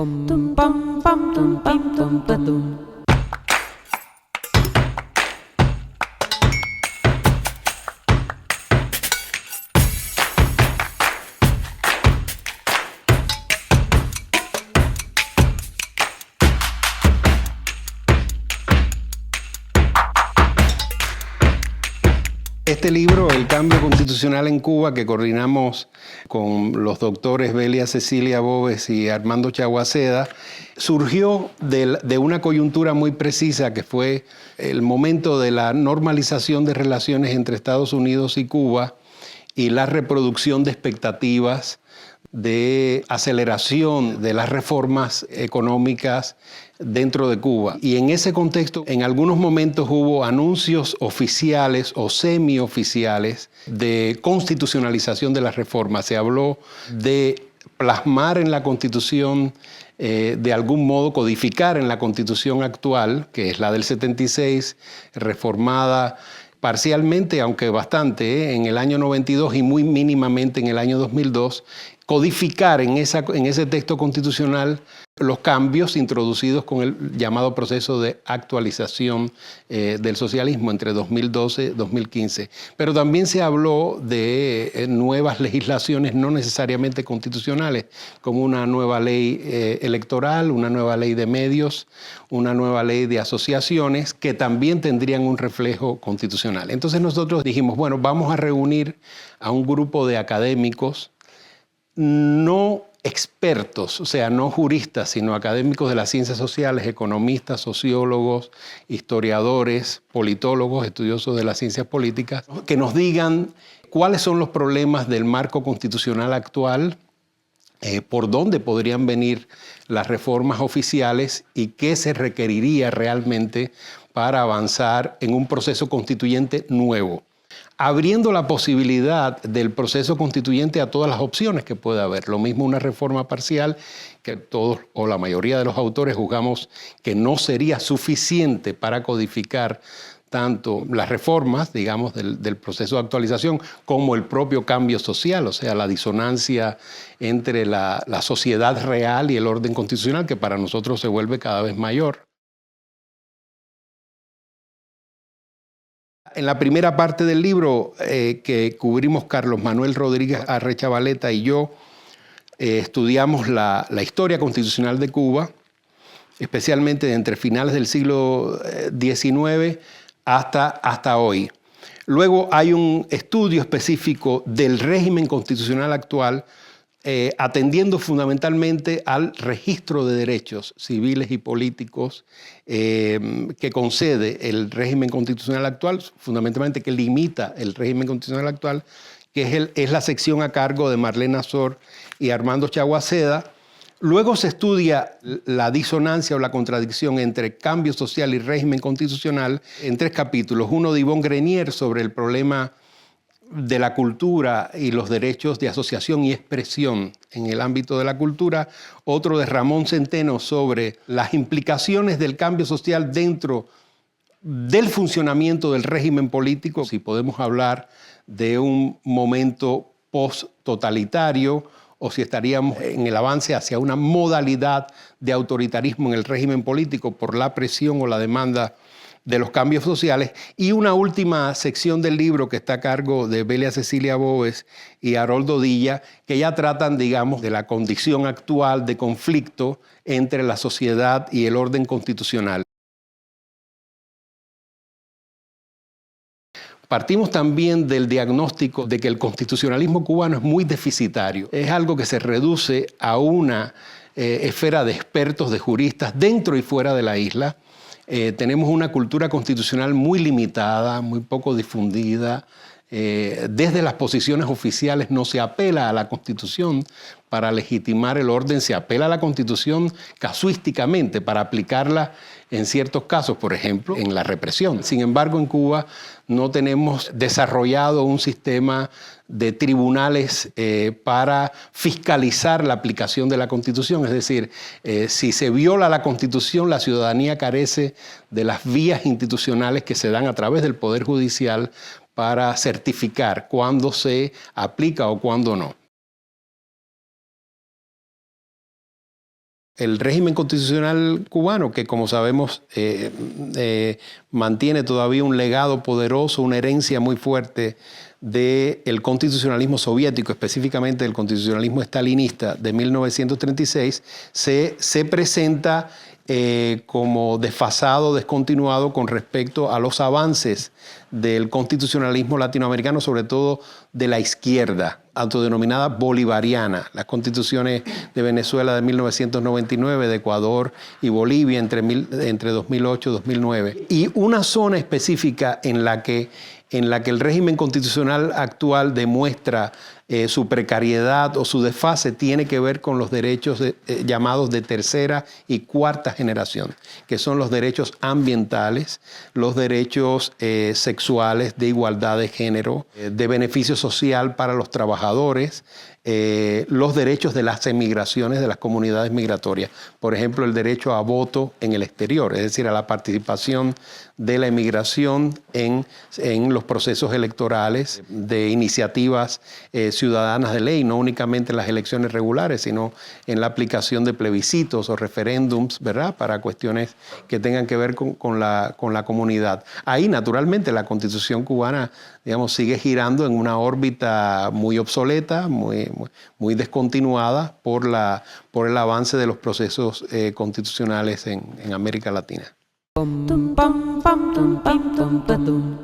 Pum pam pam tum pam tum patum. Este libro, El cambio constitucional en Cuba, que coordinamos con los doctores Belia Cecilia Boves y Armando Chaguaceda, surgió de una coyuntura muy precisa que fue el momento de la normalización de relaciones entre Estados Unidos y Cuba y la reproducción de expectativas de aceleración de las reformas económicas dentro de Cuba. Y en ese contexto, en algunos momentos hubo anuncios oficiales o semioficiales de constitucionalización de las reformas. Se habló de plasmar en la Constitución, de algún modo codificar en la Constitución actual, que es la del 76, reformada parcialmente, aunque bastante, en el año 92 y muy mínimamente en el año 2002, codificar en ese texto constitucional los cambios introducidos con el llamado proceso de actualización del socialismo entre 2012 y 2015. Pero también se habló de nuevas legislaciones no necesariamente constitucionales, como una nueva ley electoral, una nueva ley de medios, una nueva ley de asociaciones, que también tendrían un reflejo constitucional. Entonces nosotros dijimos, bueno, vamos a reunir a un grupo de académicos no expertos, o sea, no juristas, sino académicos de las ciencias sociales, economistas, sociólogos, historiadores, politólogos, estudiosos de las ciencias políticas, que nos digan cuáles son los problemas del marco constitucional actual, por dónde podrían venir las reformas oficiales y qué se requeriría realmente para avanzar en un proceso constituyente nuevo, abriendo la posibilidad del proceso constituyente a todas las opciones que pueda haber. Lo mismo una reforma parcial, que todos o la mayoría de los autores juzgamos que no sería suficiente para codificar tanto las reformas, digamos, del proceso de actualización, como el propio cambio social, o sea, la disonancia entre la sociedad real y el orden constitucional, que para nosotros se vuelve cada vez mayor. En la primera parte del libro que cubrimos Carlos Manuel Rodríguez Arrechavaleta y yo, estudiamos la historia constitucional de Cuba, especialmente entre finales del siglo XIX hasta hoy. Luego hay un estudio específico del régimen constitucional actual, atendiendo fundamentalmente al registro de derechos civiles y políticos que concede el régimen constitucional actual, fundamentalmente que limita el régimen constitucional actual, que es la sección a cargo de Marlene Azor y Armando Chaguaceda. Luego se estudia la disonancia o la contradicción entre cambio social y régimen constitucional en 3 capítulos. Uno de Yvonne Grenier sobre el problema de la cultura y los derechos de asociación y expresión en el ámbito de la cultura, otro de Ramón Centeno sobre las implicaciones del cambio social dentro del funcionamiento del régimen político, si podemos hablar de un momento post-totalitario o si estaríamos en el avance hacia una modalidad de autoritarismo en el régimen político por la presión o la demanda de los cambios sociales, y una última sección del libro que está a cargo de Belia Cecilia Boves y Haroldo Dilla, que ya tratan, digamos, de la condición actual de conflicto entre la sociedad y el orden constitucional. Partimos también del diagnóstico de que el constitucionalismo cubano es muy deficitario. Es algo que se reduce a una esfera de expertos, de juristas, dentro y fuera de la isla. Tenemos una cultura constitucional muy limitada, muy poco difundida. Desde las posiciones oficiales no se apela a la Constitución para legitimar el orden, se apela a la Constitución casuísticamente para aplicarla en ciertos casos, por ejemplo, en la represión. Sin embargo, en Cuba no tenemos desarrollado un sistema de tribunales para fiscalizar la aplicación de la Constitución. Es decir, si se viola la Constitución, la ciudadanía carece de las vías institucionales que se dan a través del Poder Judicial para certificar cuándo se aplica o cuándo no. El régimen constitucional cubano, que como sabemos mantiene todavía un legado poderoso, una herencia muy fuerte del constitucionalismo soviético, específicamente del constitucionalismo estalinista de 1936, se presenta como desfasado, descontinuado con respecto a los avances del constitucionalismo latinoamericano, sobre todo de la izquierda, autodenominada bolivariana. Las constituciones de Venezuela de 1999, de Ecuador y Bolivia entre 2008 y 2009. Y una zona específica en la que el régimen constitucional actual demuestra su precariedad o su desfase tiene que ver con los derechos llamados de tercera y cuarta generación, que son los derechos ambientales, los derechos sexuales, de igualdad de género, de beneficio social para los trabajadores, los derechos de las emigraciones, de las comunidades migratorias. Por ejemplo, el derecho a voto en el exterior, es decir, a la participación de la emigración en los procesos electorales, de iniciativas ciudadanas de ley, no únicamente en las elecciones regulares, sino en la aplicación de plebiscitos o referéndums, ¿verdad?, para cuestiones que tengan que ver con la comunidad. Ahí, naturalmente, la Constitución cubana, digamos, sigue girando en una órbita muy obsoleta, muy descontinuada por el avance de los procesos constitucionales en América Latina. Pum, pam, pam, tum, pam, tum, pa, tum.